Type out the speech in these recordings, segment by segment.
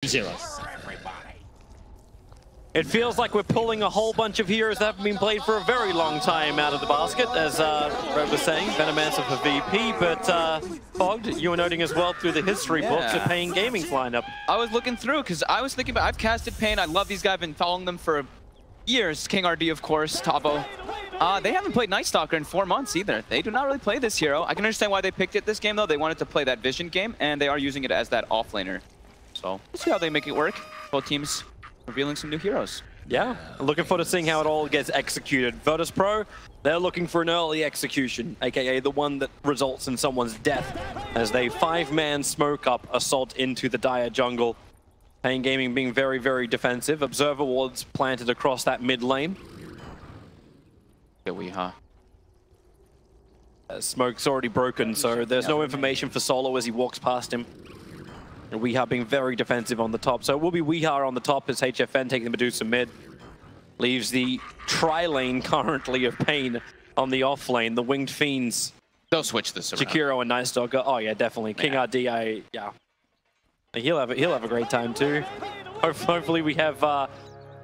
Zero. It feels like we're pulling a whole bunch of heroes that haven't been played for a very long time out of the basket, as Red was saying, Venomancer for VP, but Fogged, you were noting as well through the history books of Pain Gaming's lineup. I was looking through, because I was thinking about, I've casted Pain, I love these guys, I've been following them for years. King RD, of course, Tavo. They haven't played Night Stalker in 4 months either. They do not really play this hero. I can understand why they picked it this game, though. They wanted to play that Vision game, and they are using it as that offlaner. So, we'll see how they make it work. Both teams revealing some new heroes. Yeah, looking forward to seeing how it all gets executed. Virtus Pro, they're looking for an early execution, aka the one that results in someone's death, as they 5-man smoke up assault into the dire jungle. Pain Gaming being very, very defensive. Observer wards planted across that mid lane. Smoke's already broken, so there's no information for Solo as he walks past him. And Weeha being very defensive on the top. So it will be Weeha on the top as HFN taking the Medusa mid. Leaves the tri-lane currently of Pain on the off lane. The Winged Fiends. They'll switch this around. Jakiro and Night Stalker. Oh yeah, definitely. King RD, yeah. He'll have a great time too. Hopefully we have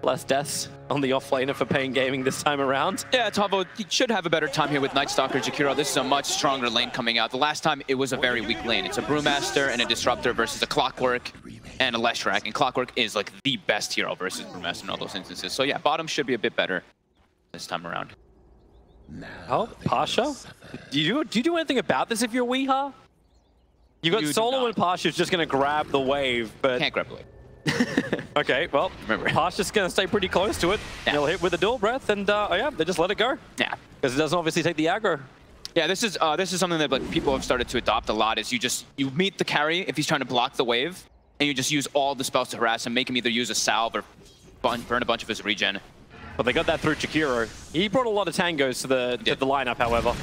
less deaths on the offlaner for Pain Gaming this time around. Yeah, Tavo should have a better time here with Night Stalker Jakiro. This is a much stronger lane coming out. The last time it was a very weak lane. It's a Brewmaster and a Disruptor versus a Clockwork and a Leshrac. And Clockwork is like the best hero versus Brewmaster in all those instances. So yeah, bottom should be a bit better this time around. Oh, Pasha? Do you do anything about this if you're Weeha? You've got Solo and Pasha who's just going to grab the wave, but... Can't grab the wave. Okay, well, Pasha's going to stay pretty close to it. Yeah. He'll hit with a dual breath, and oh yeah, they just let it go. Yeah, because it doesn't obviously take the aggro. Yeah, this is something that like people have started to adopt a lot. Is you meet the carry if he's trying to block the wave, and you just use all the spells to harass him, make him either use a salve or burn a bunch of his regen. But they got that through Jakiro. He brought a lot of tangos to the lineup, however.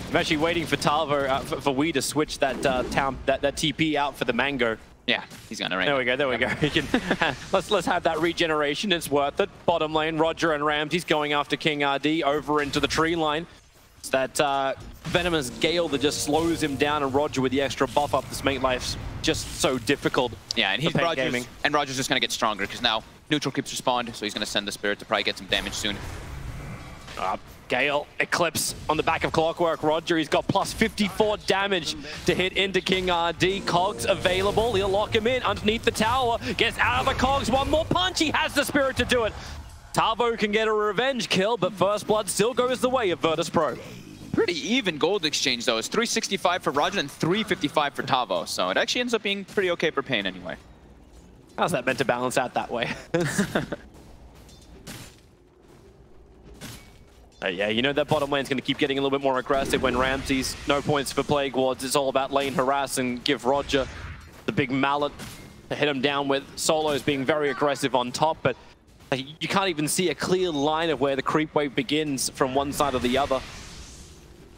I'm actually waiting for Talvo for Wee to switch that that TP out for the Mango. Yeah, he's gonna right. There we go. He can, let's have that regeneration. It's worth it. Bottom lane, Roger and Ramsey's going after King RD over into the tree line. It's that venomous gale that just slows him down, and Roger with the extra buff up to make life just so difficult. Yeah, and Roger's just gonna get stronger because now neutral keeps respawned, so he's gonna send the Spirit to probably get some damage soon. Gale, Eclipse on the back of Clockwork. Roger, he's got plus 54 damage to hit into King RD. Cogs available. He'll lock him in underneath the tower. Gets out of the Cogs. One more punch. He has the Spirit to do it. Tavo can get a revenge kill, but First Blood still goes the way of Virtus Pro. Pretty even gold exchange, though. It's 365 for Roger and 355 for Tavo. So it actually ends up being pretty okay for Pain anyway. How's that meant to balance out that way? Yeah, you know that bottom lane's going to keep getting a little bit more aggressive when Ramsey's no points for Plague Wards. It's all about lane harass and give Roger the big mallet to hit him down with. Solo's being very aggressive on top, but you can't even see a clear line of where the creep wave begins from one side or the other.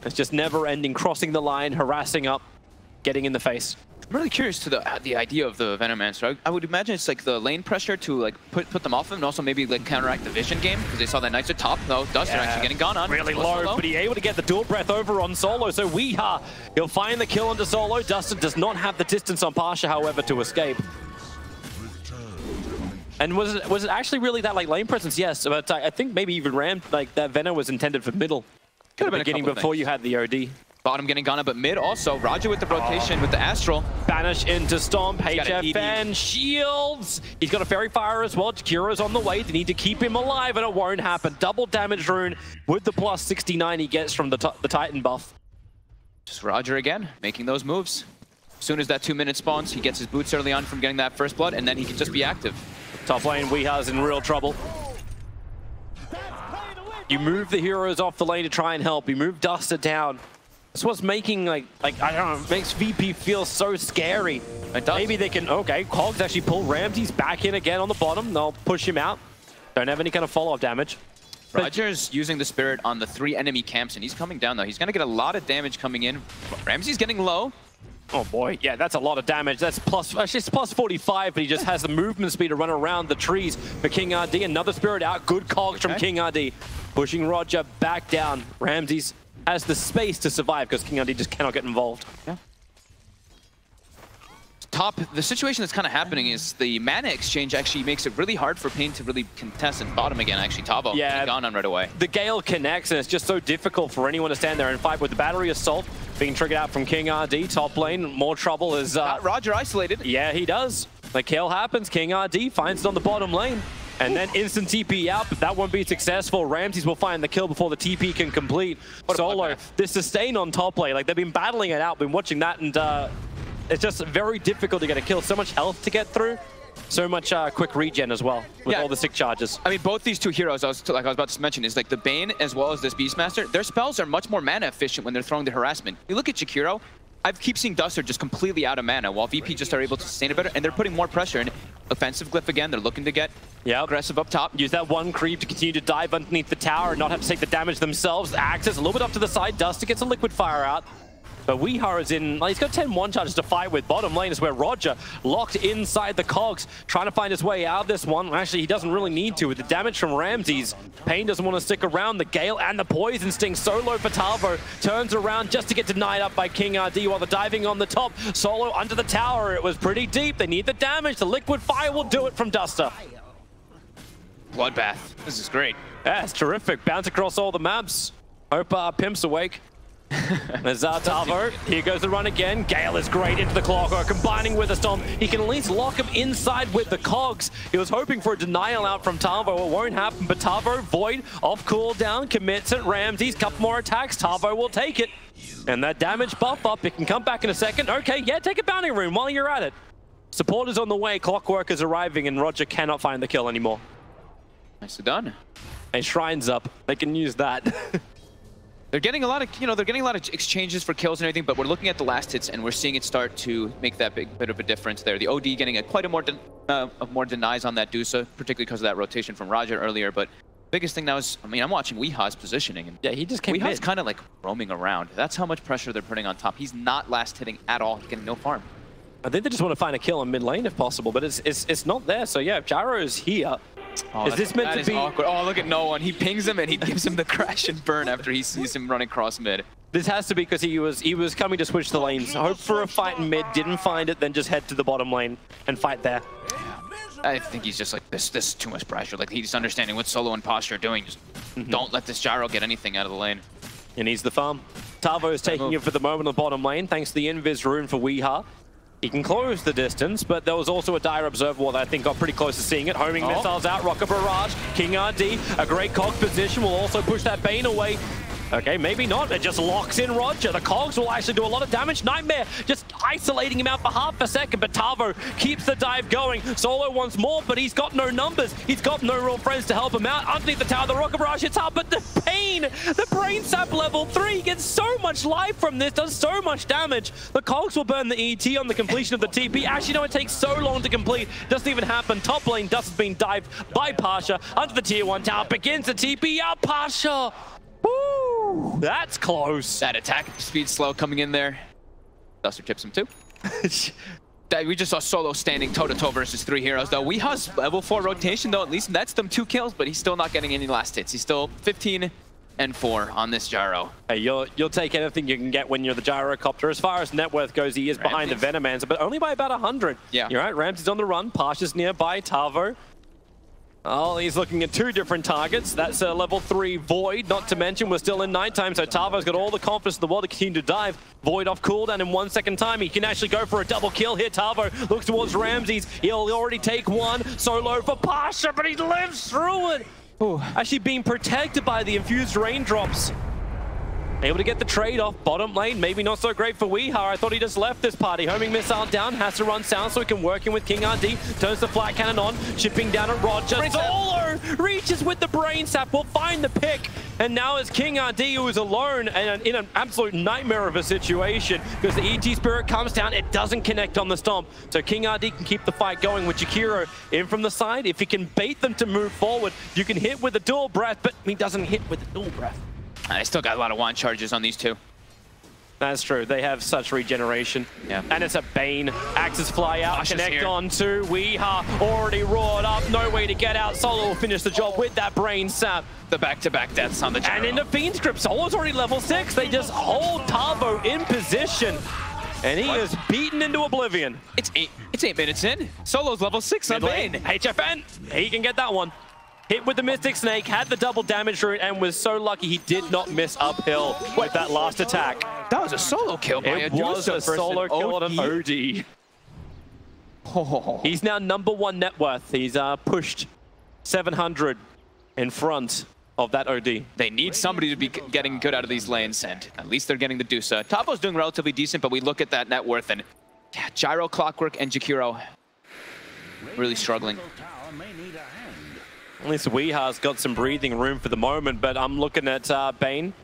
It's just never ending, crossing the line, harassing up, getting in the face. I'm really curious to the idea of the Venomancer. I would imagine it's like the lane pressure to like put them off him, and also maybe like counteract the vision game because they saw that Knights are top. No, Dust are actually getting gone on. Really low, but he's able to get the dual breath over on Solo. So Weeha, he'll find the kill onto Solo. Dustin does not have the distance on Pasha, however, to escape. And was it actually really that like lane presence? Yes, but I think maybe even Ram like that Venom was intended for middle. Could have been beginning before you had the OD. Bottom getting gone up, but mid also. Roger with the rotation with the Astral. Banish into Stomp, HFN, shields. He's got a Fairy Fire as well. Jakiro's on the way. They need to keep him alive, and it won't happen. Double damage rune with the plus 69 he gets from the Titan buff. Just Roger again, making those moves. As soon as that 2-minute spawns, he gets his boots early on from getting that first blood, and then he can just be active. Top lane, Weeha's in real trouble. You move the heroes off the lane to try and help. You move Duster down. That's what's making, like I don't know, makes VP feel so scary. Maybe they can, okay, Cogs actually pull Ramsey's back in again on the bottom. They'll push him out. Don't have any kind of follow-up damage. Roger's using the Spirit on the 3 enemy camps, and he's coming down, though. He's going to get a lot of damage coming in. Ramsey's getting low. Oh, boy. Yeah, that's a lot of damage. That's plus, actually, it's plus 45, but he just has the movement speed to run around the trees for King RD. Another Spirit out. Good Cogs from King RD. Pushing Roger back down. Ramsey's has the space to survive because King RD just cannot get involved. Yeah. top, the situation that's kind of happening is the mana exchange actually makes it really hard for Pain to really contest and bottom again, actually. Tavo gone on right away. The Gale connects, and it's just so difficult for anyone to stand there and fight with the battery assault being triggered out from King RD. Top lane, more trouble is... Roger isolated. Yeah, he does. The kill happens. King RD finds it on the bottom lane. And then instant TP out, but that won't be successful. Ramses will find the kill before the TP can complete. Solo, this sustain on top lane, like they've been battling it out, been watching that, and it's just very difficult to get a kill. So much health to get through, so much quick regen as well with all the sick charges. I mean, both these two heroes, I was about to mention, is like the Bane as well as this Beastmaster. Their spells are much more mana efficient when they're throwing the harassment. You look at Jakiro, I keep seeing Duster just completely out of mana, while VP just are able to sustain it better, and they're putting more pressure in. Offensive glyph again, they're looking to get aggressive up top. Use that one creep to continue to dive underneath the tower and not have to take the damage themselves. Access a little bit up to the side, Duster gets a liquid fire out. But Weeha is in, he's got 10 one-charges to fight with. Bottom lane is where Roger, locked inside the cogs, trying to find his way out of this one. Actually, he doesn't really need to with the damage from Ramses. Pain doesn't want to stick around. The Gale and the Poison Sting solo for Tavo. Turns around just to get denied up by King RD while they're diving on the top. Solo under the tower. It was pretty deep. They need the damage. The liquid fire will do it from Duster. Bloodbath. This is great. Yeah, it's terrific. Bounce across all the maps. Hope Pimp's awake. There's Tavo. Here goes the run again. Gale is great into the Clockwork, combining with the Storm. He can at least lock him inside with the cogs. He was hoping for a denial out from Tavo. It won't happen, but Tavo, Void, off cooldown, commits it. Ramses, couple more attacks. Tavo will take it. And that damage buff up. It can come back in a second. Okay, yeah, take a bounty rune while you're at it. Support is on the way. Clockwork is arriving, and Roger cannot find the kill anymore. Nicely done. A Shrine's up. They can use that. They're getting a lot of, they're getting a lot of exchanges for kills and everything, but we're looking at the last hits and we're seeing it start to make that bit of a difference there. The OD getting quite a more denies on that Dusa, particularly because of that rotation from Roger earlier. But biggest thing now is, I mean, I'm watching Weeha's positioning, and yeah, he just came. Weeha's kind of like roaming around. That's how much pressure they're putting on top. He's not last hitting at all. He's getting no farm. I think they just want to find a kill in mid lane if possible, but it's not there. So yeah, if Gyro is here. Oh, is this meant to be awkward? Oh, look at no one. He pings him and he gives him the crash and burn after he sees him running cross mid. This has to be because he was coming to switch the lanes. Hope for a fight in mid, didn't find it, then just head to the bottom lane and fight there. I think he's just like, this is too much pressure. Like, he's understanding what Solo and Posture are doing. Just don't let this Gyro get anything out of the lane. He needs the farm. Tavo is taking it for the moment on the bottom lane, thanks to the invis rune for Weeha. He can close the distance, but there was also a dire observer wall that I think got pretty close to seeing it. Homing missiles out, Rocket Barrage, King RD, a great cog position will also push that Bane away. Okay, maybe not. It just locks in Roger. The cogs will actually do a lot of damage. Nightmare just isolating him out for half a second, but Tavo keeps the dive going. Solo wants more, but he's got no numbers. He's got no real friends to help him out. Underneath the tower, the Rocket Barrage hits hard, but the Pain, the Brain Sap level 3 gets so much life from this, does so much damage. The cogs will burn the ET on the completion of the TP. Actually, no, it takes so long to complete. Doesn't even happen. Top lane, Dust has been dived by Pasha. Under the tier 1 tower, begins the TP out. Pasha! Woo! That's close. That attack speed slow coming in there. Duster tips him too. We just saw Solo standing toe-to-toe versus 3 heroes, though. Weeha's level 4 rotation, though, at least that's them 2 kills, but he's still not getting any last hits. He's still 15 and 4 on this Gyro. Hey, you'll take anything you can get when you're the Gyrocopter. As far as net worth goes, he is behind the Venomancer, but only by about 100. Yeah. You're right, Ramsey's on the run. Pasha's nearby, Tavo. Oh, he's looking at 2 different targets. That's a level 3 Void, not to mention we're still in nighttime, so Tavo's got all the confidence in the world to continue to dive. Void off cooldown in 1 second time. He can actually go for a double kill here. Tavo looks towards Ramses. He'll already take 1. Solo for Pasha, but he lives through it. Ooh, actually being protected by the infused raindrops. Able to get the trade off. Bottom lane, maybe not so great for Weeha. I thought he just left this party. Homing missile down, has to run sound so he can work in with King RD. Turns the flat cannon on, shipping down at Roger. Solo reaches with the Brain Sap, will find the pick. And now it's King RD who is alone and in an absolute nightmare of a situation because the ET Spirit comes down, it doesn't connect on the stomp. So King RD can keep the fight going with Jakiro in from the side. If he can bait them to move forward, you can hit with a dual breath, but he doesn't hit with the dual breath. I still got a lot of wand charges on these 2. That's true. They have such regeneration. Yeah. And it's a Bane. Axes fly out, Pasha's connect here. On to Weeha. Already roared up. No way to get out. Solo will finish the job with that Brain Sap. The back-to-back deaths on the Gyro. And in the Fiend's Grip, Solo's already level 6. They just hold Tavo in position. And he is beaten into oblivion. It's 8 minutes in. Solo's level 6 on Bane. HFN, he can get that one. Hit with the Mystic Snake, had the double damage rune, and was so lucky he did not miss uphill with that last attack. That was a solo kill by It was a solo kill on an OD. Oh. He's now #1 net worth. He's pushed 700 in front of that OD. They need somebody to be getting good out of these lanes, and at least they're getting the Dusa. Tapo's doing relatively decent, but we look at that net worth, and yeah, Gyro, Clockwork, and Jakiro really struggling. At least Weeha's got some breathing room for the moment, but I'm looking at Bane,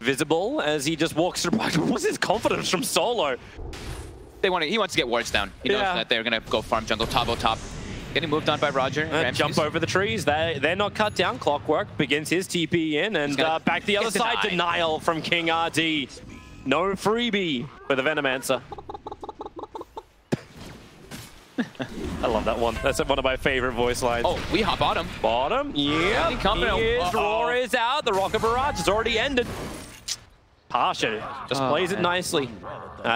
visible as he just walks through. What's his confidence from solo? He wants to get wards down. He knows that they're going to go farm jungle, Tavo top. Getting moved on by Roger. Jump over the trees. They're not cut down. Clockwork begins his TP in, and back the other side. Denial from King RD. No freebie for the Venomancer. I love that one. That's one of my favorite voice lines. Oh, Weeha bottom. Bottom, yeah. Roar is out. The Rocket Barrage has already ended. Pasha just plays it nicely.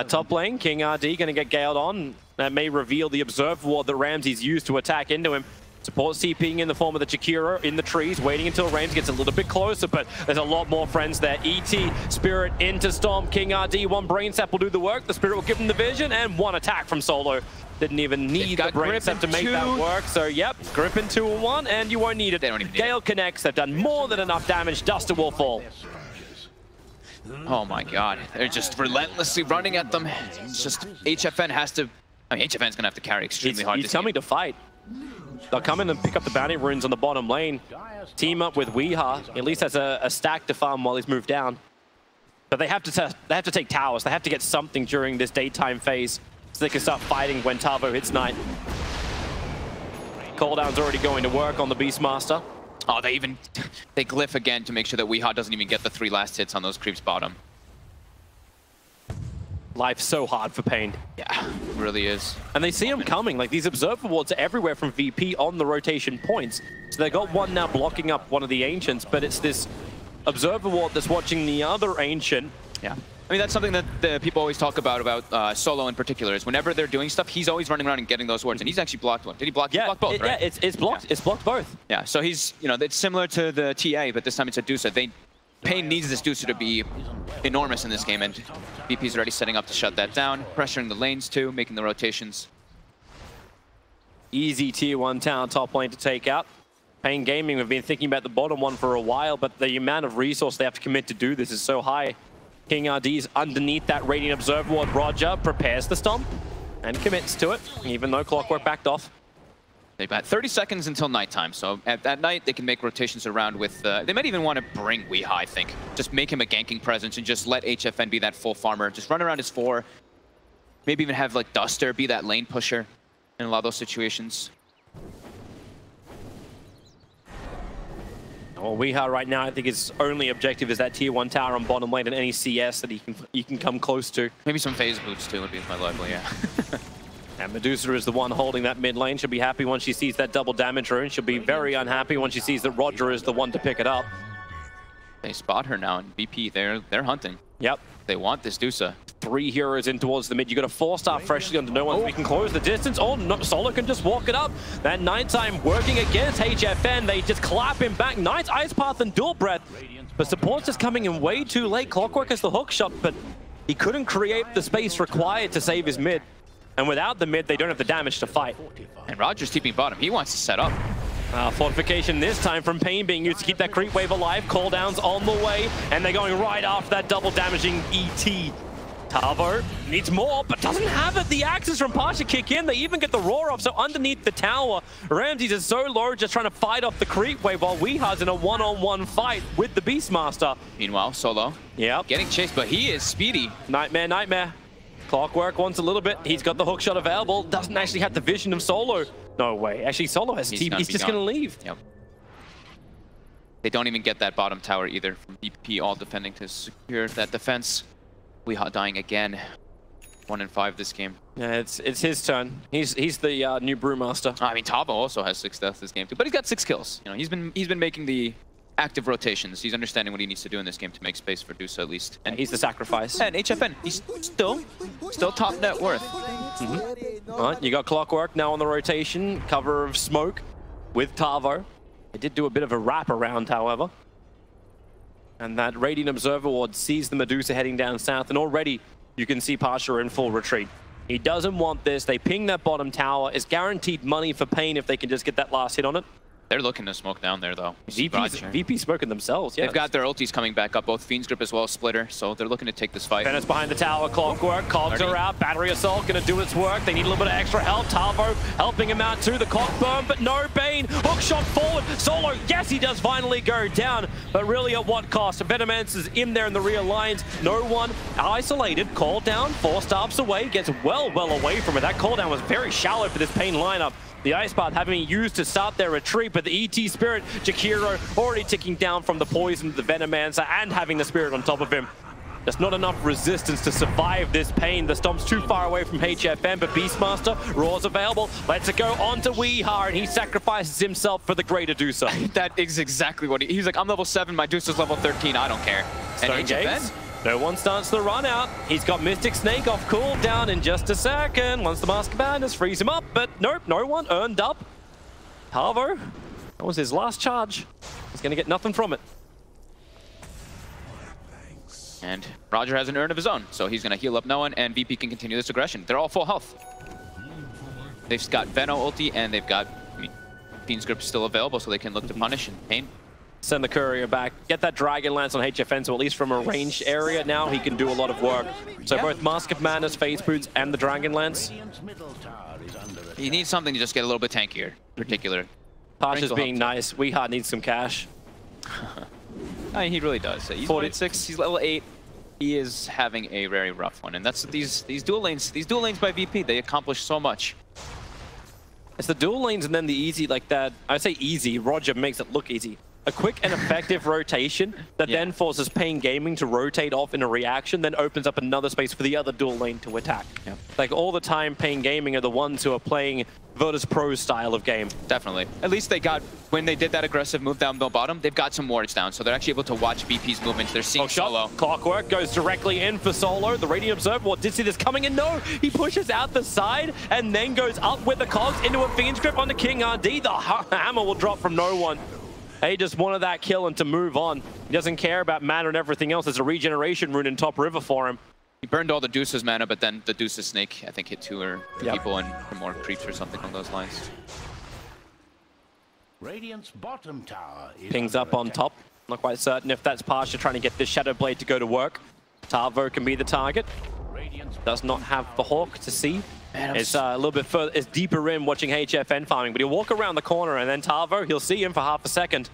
Top lane, King RD going to get galed on. That may reveal the Observe Ward that Ramsey's used to attack into him. Support CPing in the form of the Jakiro in the trees, waiting until Ramsey gets a little bit closer, but there's a lot more friends there. ET, Spirit into Storm, King RD, one Brain Sap will do the work. The Spirit will give him the vision, and one attack from Solo. Didn't even need the Brain Sap to make that work, so yep, grip in 2 and 1, and you won't need it. They don't even need Gale connects, they've done more than enough damage. Duster will fall. Oh my god, they're just relentlessly running at them. It's just HFN has to, I mean, HFN's gonna have to carry extremely hard. He's coming to fight. They'll come in and pick up the bounty runes on the bottom lane. Team up with Weeha. At least has a stack to farm while he's moved down. But they have to take towers. They have to get something during this daytime phase so they can start fighting when Tavo hits night. Cooldown's already going to work on the Beastmaster. Oh, they glyph again to make sure that Weeha doesn't even get the 3 last hits on those creeps bottom. Life's so hard for Pain. Yeah, it really is. And they see him coming. Like, these Observer Wards are everywhere from VP on the rotation points. So they got one now blocking up one of the Ancients, but it's this Observer Ward that's watching the other Ancient. Yeah. I mean, that's something that the people always talk about Solo in particular, is whenever they're doing stuff, he's always running around and getting those wards, and he's actually blocked one. Did he block? Yeah, he blocked both, right? Yeah, it's blocked. Yeah. It's blocked both. Yeah, so he's, you know, it's similar to the TA, but this time it's a Dusa. Pain needs this Dusa to be enormous in this game, and VP's already setting up to shut that down, pressuring the lanes too, making the rotations. Easy tier 1 town top lane to take out. Pain Gaming, we've been thinking about the bottom one for a while, but the amount of resource they have to commit to do this is so high. King RD's underneath that Radiant Observer Ward. Roger prepares the stomp and commits to it, even though Clockwork backed off. They've got 30 seconds until nighttime, so at night they can make rotations around with... they might even want to bring Weeha, I think. Just make him a ganking presence and just let HFN be that full farmer. Just run around his 4. Maybe even have like Duster be that lane pusher in a lot of those situations. Well, Weeha right now, I think his only objective is that tier 1 tower on bottom lane and any CS that he can come close to. Maybe some phase boots too would be my level, yeah. And Medusa is the one holding that mid lane. She'll be happy when she sees that double damage rune. She'll be very unhappy when she sees that Roger is the one to pick it up. They spot her now, and BP, they're hunting. Yep. They want this Dusa. 3 heroes in towards the mid. You got a 4-star freshly onto no one. We can close the distance. Oh, no, Solo can just walk it up. That nighttime working against HFN. They just clap him back. Knight's Ice Path and Dual Breath. But support's just coming in way too late. Clockwork has the hook shot, but he couldn't create the space required to save his mid. And without the mid, they don't have the damage to fight. And Roger's TPing bottom. He wants to set up. Fortification this time from Pain being used to keep that creep wave alive. Cooldowns on the way, and they're going right after that double damaging ET. Tavo needs more, but doesn't have it. The axes from Pasha kick in. They even get the roar off, so underneath the tower, Ramses is so low, just trying to fight off the creep wave while Weeha's in a one-on-one fight with the Beastmaster. Meanwhile, Solo getting chased, but he is speedy. Nightmare. Clockwork wants a little bit. He's got the hook shot available. Doesn't actually have the vision of Solo. No way. Actually, Solo has TP. He's just going to leave. Yep. They don't even get that bottom tower either from BP, all defending to secure that defense. Weeha dying again. 1 in 5 this game. Yeah, it's his turn. He's the new Brewmaster. I mean, Tavo also has 6 deaths this game too, but he's got 6 kills. You know, he's been making the active rotations. He's understanding what he needs to do in this game to make space for Dusa at least. And he's the sacrifice. And HFN, he's still top net worth. All right, you got Clockwork now on the rotation. Cover of smoke with Tavo. They did do a bit of a wrap around, however. And that Radiant Observer Ward sees the Medusa heading down south, and already you can see Pasha in full retreat. He doesn't want this. They ping that bottom tower. It's guaranteed money for Pain if they can just get that last hit on it. They're looking to smoke down there, though. VP smoking themselves, yeah. They've got their ultis coming back up, both Fiend's Grip as well as Splitter, so they're looking to take this fight. Venice behind the tower, Clockwork, Cogs are out, Battery Assault gonna do its work. They need a little bit of extra help. Tavo helping him out too, the Cock burn, but no Bane. Hook shot forward, Solo, yes, he does finally go down, but really at what cost? Venomance is in there in the rear lines, no one isolated, call down, 4 stops away, gets well away from it. That call down was very shallow for this Pain lineup. The Ice Path having been used to start their retreat, but the ET Spirit, Jakiro already ticking down from the poison to the Venomancer and having the Spirit on top of him. There's not enough resistance to survive this Pain. The Stomp's too far away from HFN, but Beastmaster, Raw's available. Lets it go onto Weehar, and he sacrifices himself for the greater Dusa. That is exactly what he's like, I'm level 7, my Dusa's level 13, I don't care. And HFN? No one starts the run out. He's got Mystic Snake off cooldown in just a second. Once the Mask of Madness frees him up, but nope, no one earned up. Tavo, that was his last charge. He's going to get nothing from it. And Roger has an urn of his own, so he's going to heal up no one, and VP can continue this aggression. They're all full health. They've got Veno ulti, and they've got Fiend's Grip still available, so they can look to punish and Pain. Send the courier back, get that Dragon Lance on HFN, so at least from a ranged area now, he can do a lot of work. So both Mask of Madness, Phase Boots, and the Dragon Lance. He needs something to just get a little bit tankier, in particular. Pasha's being nice. Weehart needs some cash. I mean, he really does. He's 46, he's level 8. He is having a very rough one, and that's these dual lanes by VP, they accomplish so much. It's the dual lanes and then the easy, like that. I say easy, Roger makes it look easy. A quick and effective rotation that then forces Pain Gaming to rotate off in a reaction, then opens up another space for the other dual lane to attack. Like all the time, Pain Gaming are the ones who are playing Virtus Pro's style of game. Definitely. At least they got, when they did that aggressive move down the bottom, they've got some wards down, so they're actually able to watch VP's movements. They're seeing Solo. Clockwork goes directly in for Solo. The Radiant Observer did see this coming, and no, he pushes out the side and then goes up with the Cogs into a Fiend's Grip onto King RD. The hammer will drop from no one. He just wanted that kill and to move on. He doesn't care about mana and everything else. There's a regeneration rune in top river for him. He burned all the Deuce's mana, but then the Deuce's Snake, I think, hit 2 or people and more creeps or something along those lines. Radiant's bottom tower is pings up on top. Not quite certain if that's Pasha trying to get this Shadow Blade to go to work. Tavo can be the target. Does not have the Hawk to see. Man, it's a little bit further, it's deeper in watching HFN farming, but he'll walk around the corner and then Tavo, he'll see him for half a second.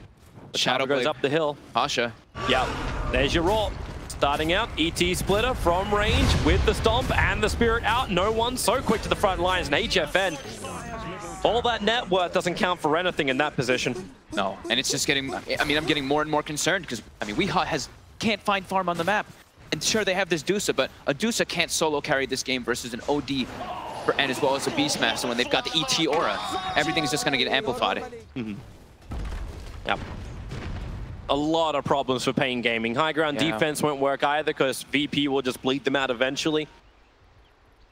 The Shadow goes up the hill. Pasha. Yeah, there's your Raw. Starting out, ET Splitter from range with the Stomp and the Spirit out. No one so quick to the front lines, and HFN, all that net worth doesn't count for anything in that position. No, and it's just getting, I mean, I'm getting more and more concerned because, I mean, Weehart can't find farm on the map. And sure, they have this Dusa, but a Dusa can't solo carry this game versus an OD and as well as a Beastmaster when they've got the ET aura. Everything's just going to get amplified. Yep. A lot of problems for Pain Gaming. High ground defense won't work either because VP will just bleed them out eventually.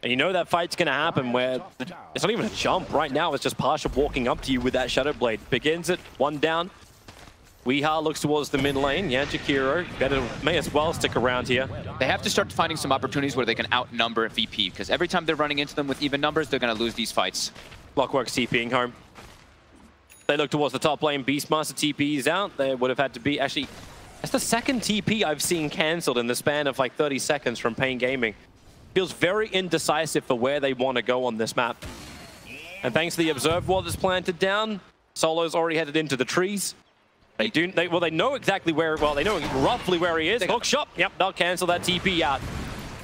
And you know that fight's going to happen where it's not even a jump. Right now, it's just Pasha walking up to you with that Shadow Blade. Begins it, 1 down. Weehart looks towards the mid lane. Yeah, Jakiro may as well stick around here. They have to start finding some opportunities where they can outnumber VP because every time they're running into them with even numbers, they're going to lose these fights. Clockwork's TPing home. They look towards the top lane. Beastmaster TP is out. They would have had to be, actually, that's the second TP I've seen cancelled in the span of like 30 seconds from Pain Gaming. Feels very indecisive for where they want to go on this map. And thanks to the Observe Wall that's planted down, Solo's already headed into the trees. They know exactly where, they know roughly where he is. Hook shot, yep, they'll cancel that TP out.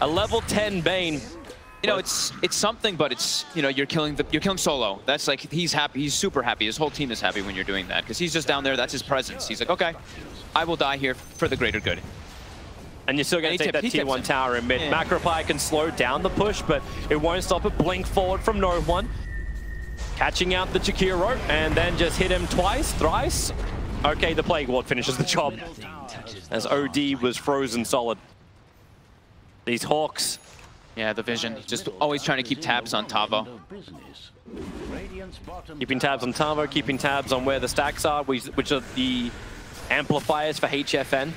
A level 10 Bane. You know, it's something, but it's, you know, you're killing Solo. That's like, he's happy, he's super happy. His whole team is happy when you're doing that because he's just down there, that's his presence. He's like, okay, I will die here for the greater good. And you're still going to take that T1 tower in mid. Yeah. Macropie can slow down the push, but it won't stop it. Blink forward from no one. Catching out the Jakiro, and then just hit him twice, thrice. Okay, the Plague Ward finishes the job as OD was frozen solid. These Hawks. Yeah, the vision. Just always trying to keep tabs on Tavo. Keeping tabs on Tavo, keeping tabs on where the stacks are, which are the amplifiers for HFN.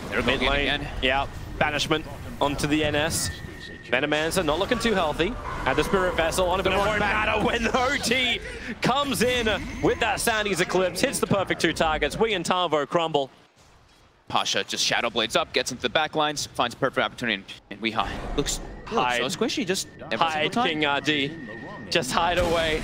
They're mid lane again. Yeah, banishment onto the NS. Venomancer not looking too healthy. And the Spirit Vessel on it, but it won't matter when the OT comes in with that Sandy's Eclipse, hits the perfect 2 targets. We and Tavo crumble. Pasha just Shadow Blades up, gets into the back lines, finds a perfect opportunity, and we hide. Looks so squishy, just hide King RD. Just hide away.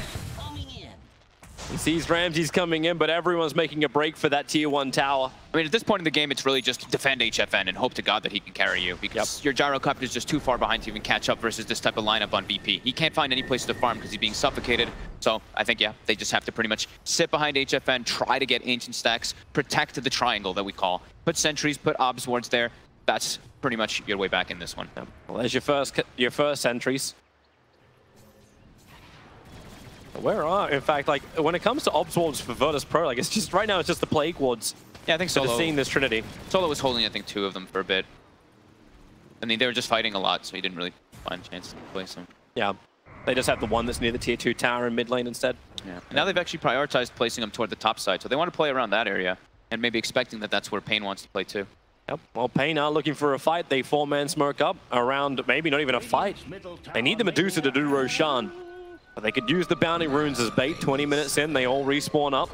He sees Ramsey's coming in, but everyone's making a break for that tier 1 tower. I mean, at this point in the game, it's really just defend HFN and hope to God that he can carry you, because your Gyrocopter is just too far behind to even catch up versus this type of lineup on VP. He can't find any place to farm because he's being suffocated. So I think, yeah, they just have to pretty much sit behind HFN, try to get ancient stacks, protect the triangle that we call. Put sentries, put obs wards there. That's pretty much your way back in this one. Well, there's your first sentries. Where are, in fact, like, when it comes to Obs Wards for Virtus Pro, like, it's just, right now, it's just the Plague Wards. Yeah, I think Solo. Seeing this Trinity. Solo was holding, I think, 2 of them for a bit. I mean, they were just fighting a lot, so he didn't really find a chance to place them. Yeah, they just have the one that's near the tier 2 tower in mid lane instead. Yeah. And now they've actually prioritized placing them toward the top side, so they want to play around that area, and maybe expecting that that's where Pain wants to play too. Yep, well, Pain are looking for a fight. They 4-man smoke up around, maybe not even a fight. They need the Medusa to do Roshan. But they could use the bounty runes as bait. 20 minutes in, they all respawn up.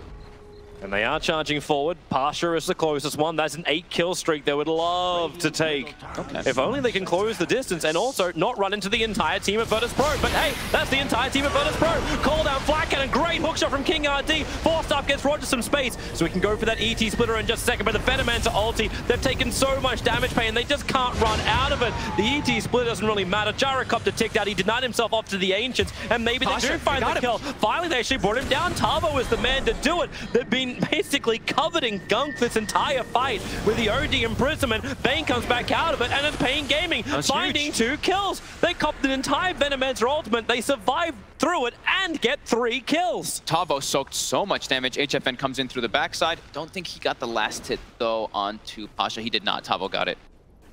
And they are charging forward. Pasha is the closest one. That's an 8-kill streak they would love to take. Okay. If only they can close the distance and also not run into the entire team of Virtus Pro. But hey, that's the entire team of Virtus Pro. Call down Flat Cannon. Great hookshot from King RD. Forced up gets Roger some space. So we can go for that ET splitter in just a second. But the Venomancer ulti, they've taken so much damage Pain. They just can't run out of it. The ET splitter doesn't really matter. Gyrocopter ticked out. He denied himself off to the Ancients. And maybe Pasha, they do find the kill. Finally, they actually brought him down. Tavo is the man to do it. They've been basically covered in gunk this entire fight with the OD imprisonment. Bane comes back out of it, and it's Pain Gaming finding 2 kills. They copped an entire Venomancer ultimate. They survive through it and get 3 kills. Tavo soaked so much damage. HFN comes in through the backside. Don't think he got the last hit though onto Pasha. He did not. Tavo got it.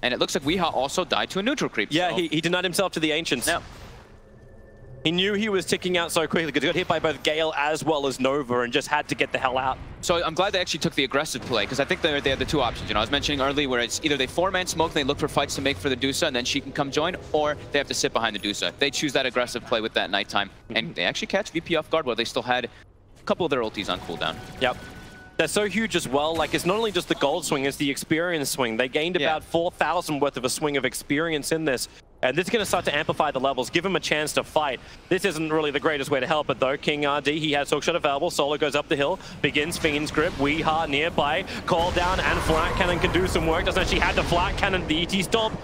And it looks like Weehaw also died to a neutral creep. Yeah, so. he denied himself to the Ancients. Yeah. He knew he was ticking out so quickly because he got hit by both Gale as well as Nova and just had to get the hell out. So I'm glad they actually took the aggressive play, because I think they had the 2 options. You know, I was mentioning earlier where it's either they 4-man smoke and they look for fights to make for the Dusa and then she can come join, or they have to sit behind the Dusa. They choose that aggressive play with that nighttime, and they actually catch VP off guard where they still had a couple of their ultis on cooldown. Yep. They're so huge as well. Like, it's not only just the gold swing, it's the experience swing. They gained about 4,000 worth of a swing of experience in this. And this is going to start to amplify the levels, give him a chance to fight. This isn't really the greatest way to help it, though. King RD, he has hookshot available. Solo goes up the hill, begins Fiend's Grip. Weehaw nearby. Call down, and Flat Cannon can do some work. Doesn't actually have the Flat Cannon, the ET stomp.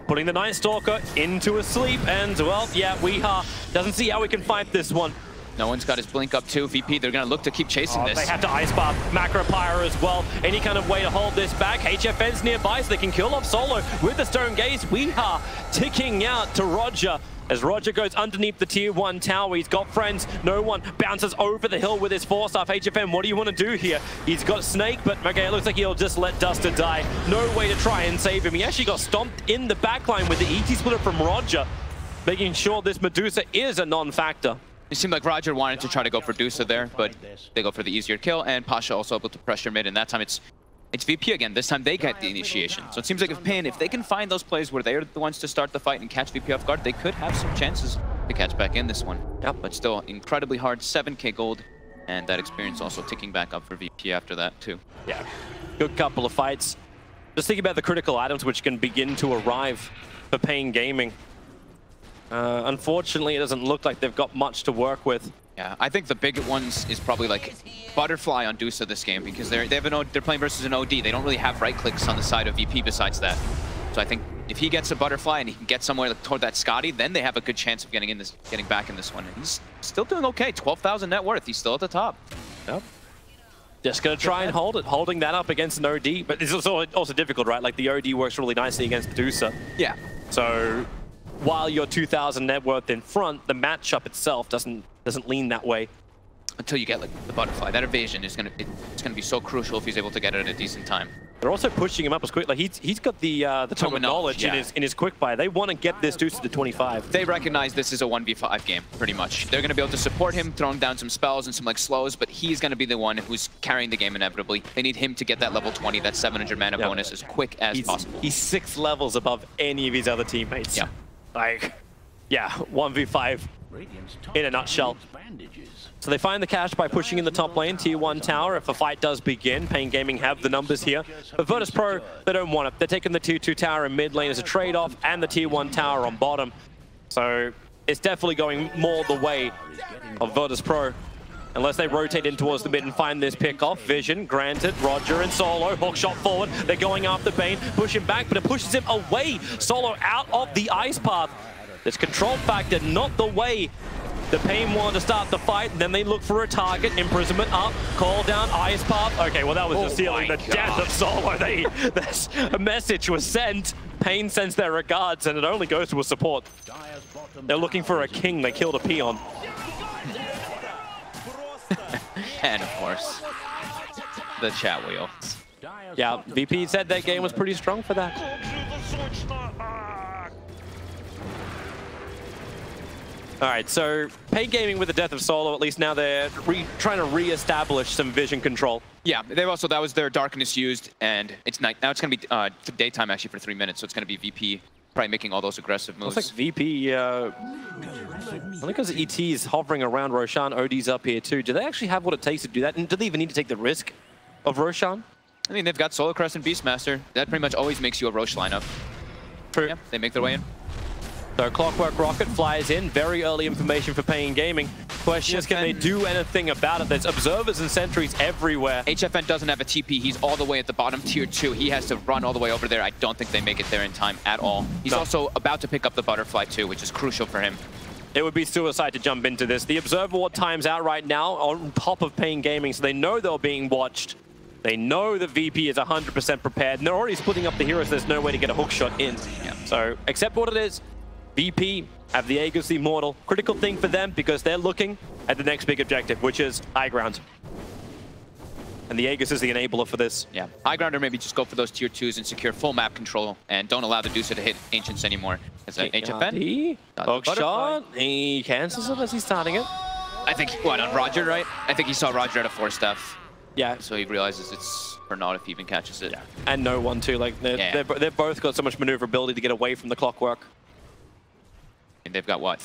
Putting the Night Stalker into a sleep. And, well, yeah, Weehaw doesn't see how we can fight this one. No one's got his blink up too. VP, they're going to look to keep chasing this. They have to Ice Bar, Macro Pyro as well. Any kind of way to hold this back. HFN's nearby so they can kill off Solo with the Stone Gaze. Weehaw ticking out to Roger. As Roger goes underneath the tier 1 tower, he's got friends. No one bounces over the hill with his 4-staff. HFN, what do you want to do here? He's got Snake, but okay, it looks like he'll just let Duster die. No way to try and save him. He actually got stomped in the backline with the ET splitter from Roger, making sure this Medusa is a non-factor. It seemed like Roger wanted to try to go for Dusa there, but they go for the easier kill, and Pasha also able to pressure mid, and that time it's VP again. This time they get the initiation. So it seems like if they can find those plays where they're the ones to start the fight and catch VP off guard, they could have some chances to catch back in this one. Yep. But still incredibly hard, 7k gold, and that experience also ticking back up for VP after that too. Yeah, good couple of fights. Just thinking about the critical items which can begin to arrive for Pain Gaming. Unfortunately, it doesn't look like they've got much to work with. Yeah, I think the big ones is probably like Butterfly on Dusa this game, because they're playing versus an OD. They don't really have right clicks on the side of VP besides that. So I think if he gets a Butterfly and he can get somewhere toward that Scotty, then they have a good chance of getting back in this one. And he's still doing okay. 12,000 net worth. He's still at the top. Yep. Just going to try and hold it, holding that up against an OD. But it's also difficult, right? Like, the OD works really nicely against Dusa. Yeah. So while you're 2,000 net worth in front, the matchup itself doesn't lean that way. until you get like the butterfly. That evasion is it's gonna be so crucial if he's able to get it at a decent time. They're also pushing him up as quick. Like he's got the tome of knowledge in his quick buy. They want to get this Deuce to 25. They recognize this is a 1v5 game, pretty much. They're going to be able to support him, throwing down some spells and some like slows, but he's going to be the one who's carrying the game inevitably. They need him to get that level 20, that 700 mana bonus as quick as possible. He's 6 levels above any of his other teammates. Yeah. Like, yeah, 1v5 in a nutshell. So they find the cash by pushing in the top lane, tier 1 tower. If a fight does begin, Pain Gaming have the numbers here. But Virtus Pro, they don't want it. They're taking the tier 2 tower in mid lane as a trade-off and the tier 1 tower on bottom. So it's definitely going more the way of Virtus Pro. Unless they rotate in towards the mid and find this pick off. Vision, granted, Roger and Solo, hook shot forward. They're going after Bane, push him back, but it pushes him away. Solo out of the ice path. This control factor, not the way the Pain wanted to start the fight. Then they look for a target, imprisonment up, call down, ice path. Okay, well that was just sealing the death of Solo. A message was sent. Pain sends their regards, and it only goes to a support. They're looking for a king. They killed a peon. And of course, the chat wheel. Yeah, VP said that game was pretty strong for that. All right, so Pain Gaming with the death of Solo, at least now they're trying to re-establish some vision control. Yeah, they've also, that was their darkness used, and it's night. Now it's going to be daytime actually for 3 minutes, so it's going to be VP probably making all those aggressive moves. Looks like VP, I think because ET is hovering around Roshan, OD's up here too. Do they actually have what it takes to do that? And do they even need to take the risk of Roshan? I mean, they've got Solar Crest and Beastmaster. That pretty much always makes you a Roche lineup. True. Yeah, they make their way in. So Clockwork Rocket flies in. Very early information for Pain Gaming. Question is, can they do anything about it? There's observers and sentries everywhere. HFN doesn't have a TP. He's all the way at the bottom, tier 2. He has to run all the way over there. I don't think they make it there in time at all. He's also about to pick up the butterfly too, which is crucial for him. It would be suicide to jump into this. The observer ward times out right now on top of Pain Gaming, so they know they're being watched. They know that VP is 100% prepared, and they're already splitting up the heroes. There's no way to get a hook shot in. Yeah. So accept what it is. VP have the Aegis Immortal. Critical thing for them because they're looking at the next big objective, which is high ground. And the Aegis is the enabler for this. Yeah, high ground or maybe just go for those tier 2s and secure full map control and don't allow the Deucer to hit Ancients anymore. Is that HFN? Hook shot. He cancels it as he's starting it. I think, what, on Roger, right? I think he saw Roger at a 4-staff. Yeah. So he realizes it's for naught if he even catches it. Yeah. And no one too. Like they've both got so much maneuverability to get away from the clockwork. And they've got, what,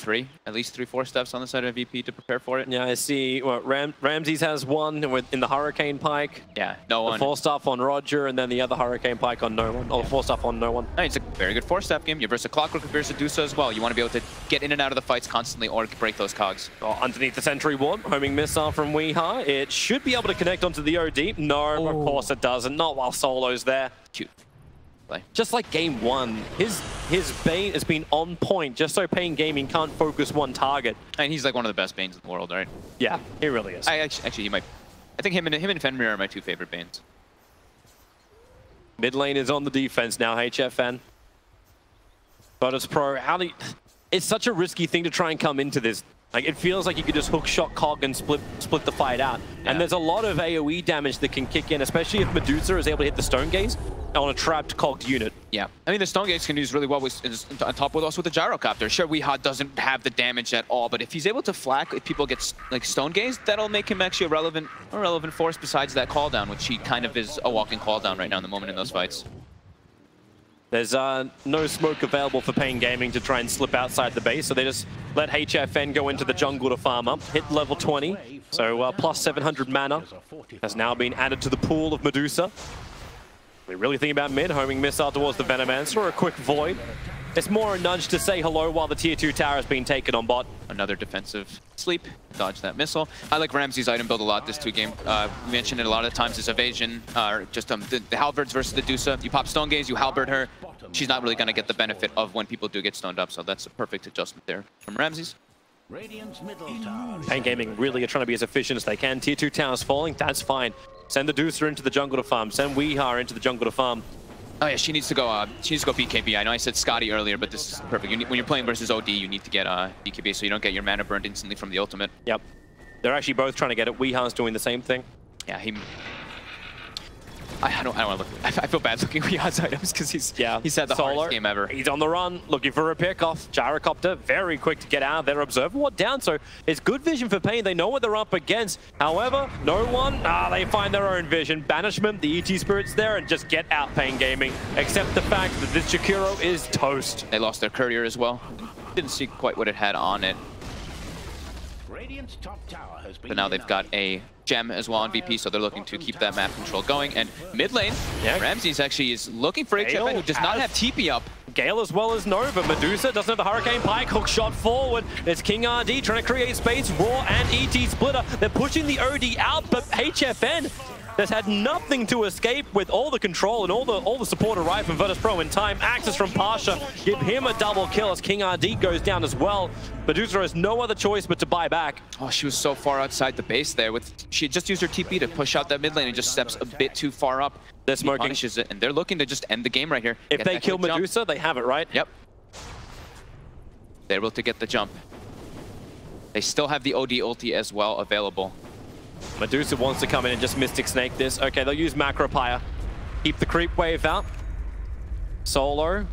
at least 3-4 steps on the side of VP to prepare for it? Yeah, I see. Well, Ramses has one in the Hurricane Pike. Yeah, no one. The 4-stuff on Roger, and then the other Hurricane Pike on no one. Or 4-stuff on no one. No, it's a very good 4-step game. You're versus Clockwork, versus Dusa as well. You want to be able to get in and out of the fights constantly or break those cogs. Oh, underneath the Sentry Ward, homing missile from Weeha. It should be able to connect onto the OD. No, of course it doesn't. Not while Solo's there. Cute. Just like game 1, his Bane has been on point, just so Pain Gaming can't focus one target. And he's like one of the best Banes in the world, right? Yeah, he really is. Actually, he might. I think him and Fenrir are my 2 favorite Banes. Mid lane is on the defense now, HFN. Virtus Pro, it's such a risky thing to try and come into this. Like, it feels like you could just hook shot Cog and split the fight out. Yeah. And there's a lot of AoE damage that can kick in, especially if Medusa is able to hit the Stone Gaze on a trapped Cogged unit. Yeah, I mean, the Stone Gaze can use really well on top with also with the Gyrocopter. Sure, Weeha doesn't have the damage at all, but if he's able to flak, if people get like Stone Gaze, that'll make him actually a relevant force besides that call down, which he kind of is a walking call down right now in the moment in those fights. There's no smoke available for Pain Gaming to try and slip outside the base, so they just let HFN go into the jungle to farm up, hit level 20, so plus 700 mana has now been added to the pool of Medusa. We really think about mid, homing missile towards the Venomancer, or a quick void. It's more a nudge to say hello while the tier 2 tower has been taken on bot. Another defensive sleep, dodge that missile. I like Ramsey's item build a lot this 2 game. We mentioned it a lot of times as evasion, or just the halberds versus the Dusa. You pop Stone Gaze, you halberd her. She's not really going to get the benefit of when people do get stoned up, so that's a perfect adjustment there from Ramses. Pain Gaming really are trying to be as efficient as they can. Tier 2 towers falling, that's fine. Send the Deucer into the jungle to farm. Send Weeha into the jungle to farm. Oh yeah, she needs to go BKB. I know I said Scotty earlier, but this is perfect. When you're playing versus OD, you need to get BKB so you don't get your mana burned instantly from the ultimate. Yep. They're actually both trying to get it. Weeha's doing the same thing. Yeah, I don't want to look. I feel bad looking at Weeha's items because he's had the hardest game ever. He's on the run, looking for a pickoff. Gyrocopter, very quick to get out. Their observer ward down, so it's good vision for Pain. They know what they're up against. However, no one. They find their own vision. Banishment, the ET Spirit's there, and just get out, Pain Gaming. Except the fact that this Jakiro is toast. They lost their courier as well. Didn't see quite what it had on it. Radiant's top tower has been But now they've got a gem as well on VP, so they're looking to keep that map control going. And mid lane, Ramses actually is looking for HFN, who does not have TP up. Gale as well as Nova. Medusa doesn't have the Hurricane Pike. Hook shot forward. It's King RD trying to create space. Raw and ET Splitter. They're pushing the OD out, but HFN has had nothing to escape with all the control and all the support arrived from Virtus Pro in time. Access from Pasha. Give him a double kill as King RD goes down as well. Medusa has no other choice but to buy back. Oh, she was so far outside the base there. She just used her TP to push out that mid lane and just steps a bit too far up. They're smoking. Punishes it, and they're looking to just end the game right here. If they kill Medusa, they have it, right? Yep. They're able to get the jump. They still have the OD ulti as well available. Medusa wants to come in and just Mystic Snake this. Okay, they'll use Macro Pyre. Keep the creep wave out. Solo,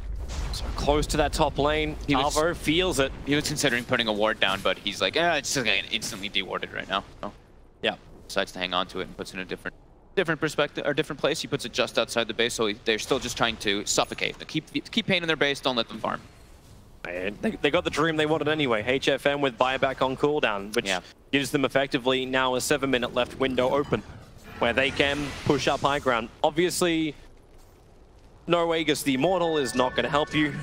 so close to that top lane. Alvo feels it. He was considering putting a ward down, but he's like, it's just getting instantly dewarded right now. So, yeah. Decides to hang on to it and puts it in a different perspective or different place. He puts it just outside the base, so they're still just trying to suffocate. Keep Pain in their base. Don't let them farm. Man, they got the dream they wanted anyway. HFM with buyback on cooldown, which gives them effectively now a 7-minute left window open where they can push up high ground. Obviously, no Aegis the Immortal is not going to help you.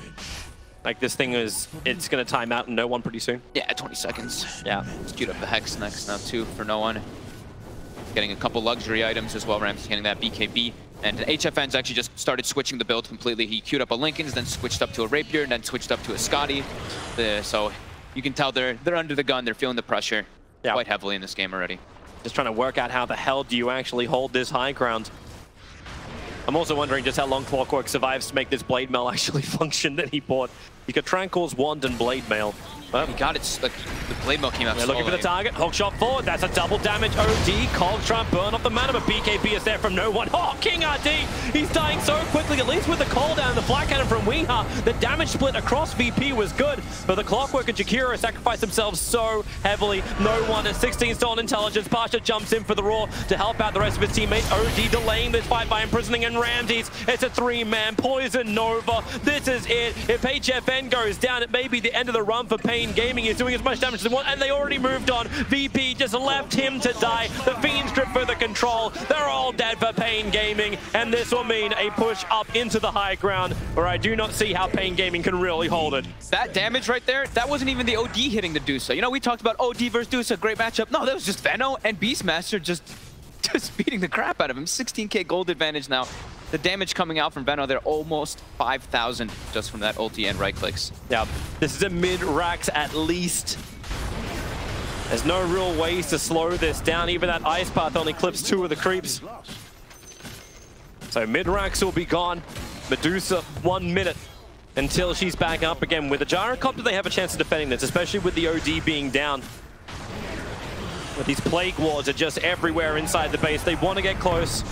Like, this thing it's going to time out and no one pretty soon. Yeah, 20 seconds. Yeah. Let's queue up the Hex next now, too, for no one. Getting a couple luxury items as well. Ramsey's getting that BKB. And HFN's actually just started switching the build completely. He queued up a Linken's, then switched up to a Rapier, and then switched up to a Scotty. So you can tell they're under the gun. They're feeling the pressure quite heavily in this game already. Just trying to work out how the hell do you actually hold this high ground. I'm also wondering just how long Clockwork survives to make this Blade Mail actually function that he bought. He got Tranquil's Wand and Blade Mail. He got it. Like, the Blade Mail came out. They're looking for the target. Hook shot forward. That's a double damage OD. Cogs trying to burn off the mana, but BKB is there from no one. Oh, King RD! He's dying so quickly, at least with the call down. The flat cannon from Weeha. The damage split across VP was good, but the Clockwork and Jakiro sacrificed themselves so heavily. No one at 16 stolen intelligence. Pasha jumps in for the Raw to help out the rest of his teammates. OD delaying this fight by imprisoning and Ramses. It's a 3-man Poison Nova. This is it. If HFN goes down, it may be the end of the run for Pain Gaming. Is doing as much damage as they want, and they already moved on. VP just left him to die. The Fiends strip further control. They're all dead for Pain Gaming, and this will mean a push up into the high ground, where I do not see how Pain Gaming can really hold it. That damage right there, that wasn't even the OD hitting the Dusa. You know, we talked about OD versus Dusa, great matchup. No, that was just Veno and Beastmaster just beating the crap out of him. 16k gold advantage now. The damage coming out from Veno, they're almost 5,000 just from that ulti and right clicks. Yeah, this is a mid-Rax at least. There's no real ways to slow this down. Even that Ice Path only clips 2 of the creeps. So mid-Rax will be gone. Medusa, 1 minute until she's back up again. With the Gyrocopter, they have a chance of defending this, especially with the OD being down. But these Plague Wards are just everywhere inside the base. They want to get close.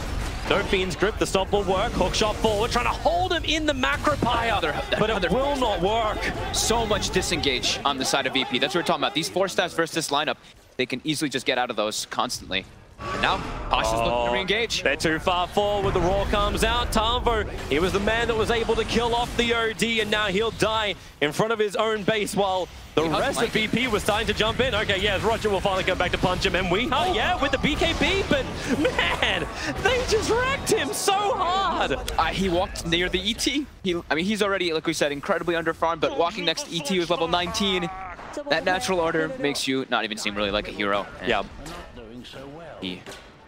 No Fiend's Grip, the stop will work. Hook shot forward, trying to hold him in the Macro Pyre, but it will not work. So much disengage on the side of VP. That's what we're talking about. These 4 stats versus this lineup, they can easily just get out of those constantly. And now, Pasha's looking to re-engage. They're too far forward. The Raw comes out. Talvo, he was the man that was able to kill off the OD, and now he'll die in front of his own base while the rest of VP was starting to jump in. Okay, yes, Roger will finally come back to punch him, and Weeha, with the BKB, but man, they just wrecked him so hard. He walked near the ET. I mean, he's already, like we said, incredibly underfarmed, but walking next to ET with level 19, that natural order makes you not even seem really like a hero. Yeah.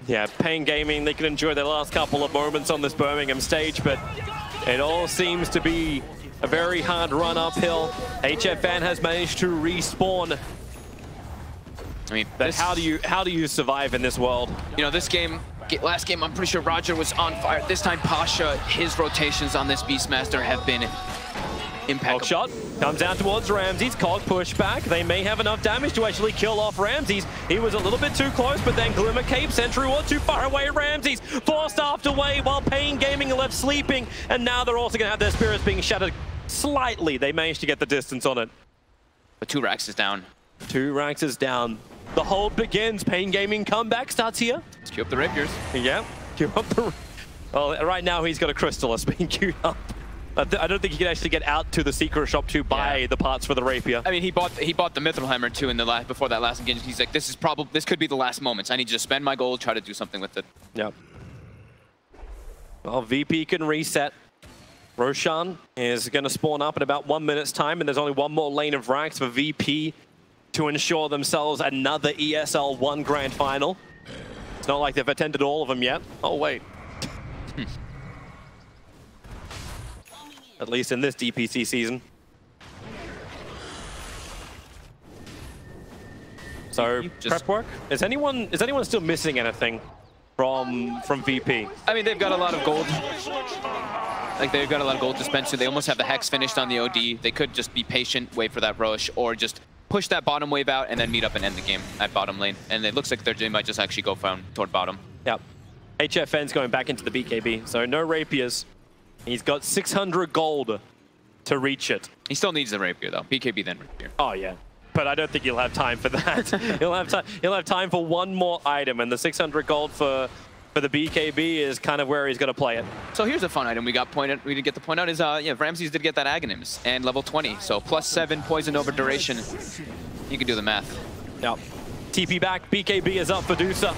Yeah, Pain Gaming, they can enjoy their last couple of moments on this Birmingham stage, but it all seems to be a very hard run uphill. HFN has managed to respawn. I mean, but how do you survive in this world? You know, this game, last game, I'm pretty sure Roger was on fire. This time, Pasha, his rotations on this Beastmaster have been impeccable. Hook shot. Comes down towards Ramses. Cog pushback. They may have enough damage to actually kill off Ramses. He was a little bit too close, but then Glimmer Cape, Sentry Ward too far away. Ramses forced away while Pain Gaming are left sleeping. And now they're also going to have their spirits being shattered slightly. They managed to get the distance on it. But 2 racks is down. 2 racks is down. The hold begins. Pain Gaming comeback starts here. Let's queue up the rapiers. Yeah, queue up the... Well, right now he's got a Crystallis being queued up. I don't think he can actually get out to the secret shop to buy the parts for the rapier. I mean, he bought the Mithril Hammer too in the before that last engagement. He's like, this could be the last moments. I need to just spend my gold, try to do something with it. Yep. Well, VP can reset. Roshan is going to spawn up in about 1 minute's time, and there's only one more lane of racks for VP to ensure themselves another ESL 1 grand final. It's not like they've attended all of them yet. Oh, wait. At least in this DPC season. So prep work. Is anyone still missing anything from VP? I mean, they've got a lot of gold. Like, they've got a lot of gold to spend, so they almost have the Hex finished on the OD. They could just be patient, wait for that rush, or just push that bottom wave out and then meet up and end the game at bottom lane. And it looks like they might just actually go toward bottom. Yep. HFN's going back into the BKB, so no rapiers. He's got 600 gold to reach it. He still needs the rapier though. BKB then rapier. Oh yeah, but I don't think he'll have time for that. He'll have time for one more item, and the 600 gold for the BKB is kind of where he's going to play it. So here's a fun item we did get to point out is Ramses did get that Aghanims and level 20, so +7 poison over duration. You can do the math. Yep. TP back. BKB is up for Dusa.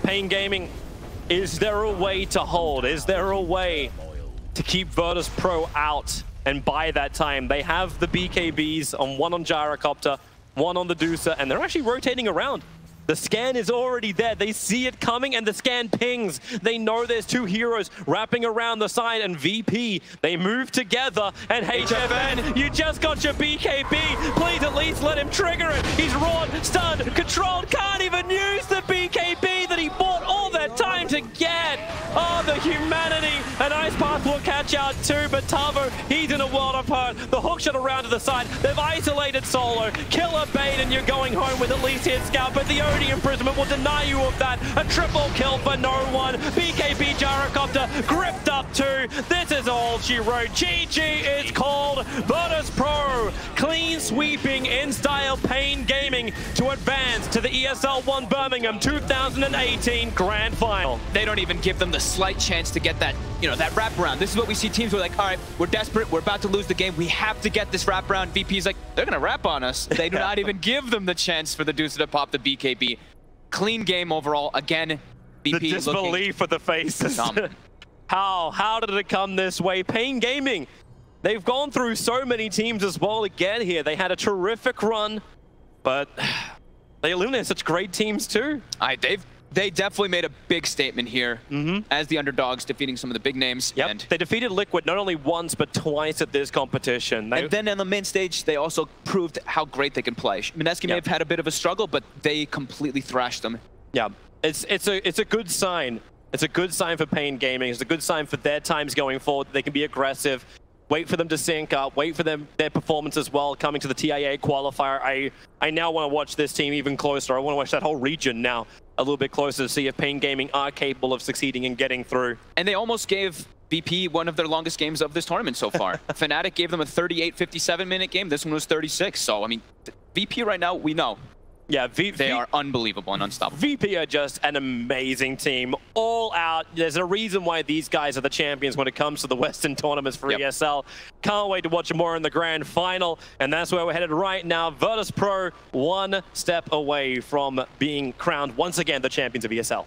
Pain Gaming. Is there a way to hold? Is there a way to keep Virtus Pro out and buy that time? They have the BKBs on one on Gyrocopter, one on the Dusa, and they're actually rotating around. The scan is already there. They see it coming, and the scan pings. They know there's 2 heroes wrapping around the side, and VP, they move together, and HFN, you just got your BKB. Please at least let him trigger it. He's raw, stunned, controlled, can't even use the BKB that he bought all that time to get. Oh, the humanity. An Ice Path will catch out too, but Tavo, he's in a world apart. The hook shot around to the side. They've isolated Solo. Killer bait, and you're going home with at least hit scout, but the OD imprisonment will deny you of that. A triple kill for no one. BKB Gyrocopter gripped up too. This is all she wrote. GG, it's called Virtus Pro. Clean sweeping in style Pain Gaming to advance to the ESL 1 Birmingham 2018 Grand Final. They don't even give them the slight chance to get that, that wraparound. This is what we see teams who are like, all right, we're desperate, we're about to lose the game, we have to get this wraparound. VP's like, they're gonna wrap on us. They do not even give them the chance for the Deuce to pop the BKB. Clean game overall. Again, VP the disbelief of the faces. How did it come this way? Pain Gaming, they've gone through so many teams as well to get here. They had a terrific run, but they eliminated such great teams too. They definitely made a big statement here as the underdogs, defeating some of the big names. Yep. And they defeated Liquid not only once, but twice at this competition. And then on the main stage, they also proved how great they can play. Mineski may have had a bit of a struggle, but they completely thrashed them. Yeah, it's a good sign. It's a good sign for Pain Gaming. It's a good sign for their times going forward. They can be aggressive. Wait for them to sync up. Wait for their performance as well coming to the TIA qualifier. I now want to watch this team even closer. I want to watch that whole region now a little bit closer to see if Pain Gaming are capable of succeeding and getting through. And they almost gave VP one of their longest games of this tournament so far. Fnatic gave them a 38, 57-minute game. This one was 36. So, I mean, VP right now, we know. Yeah, they are unbelievable and unstoppable. VP are just an amazing team, all out. There's a reason why these guys are the champions when it comes to the Western tournaments for ESL. Can't wait to watch them more in the grand final, and that's where we're headed right now. Virtus Pro, one step away from being crowned once again the champions of ESL.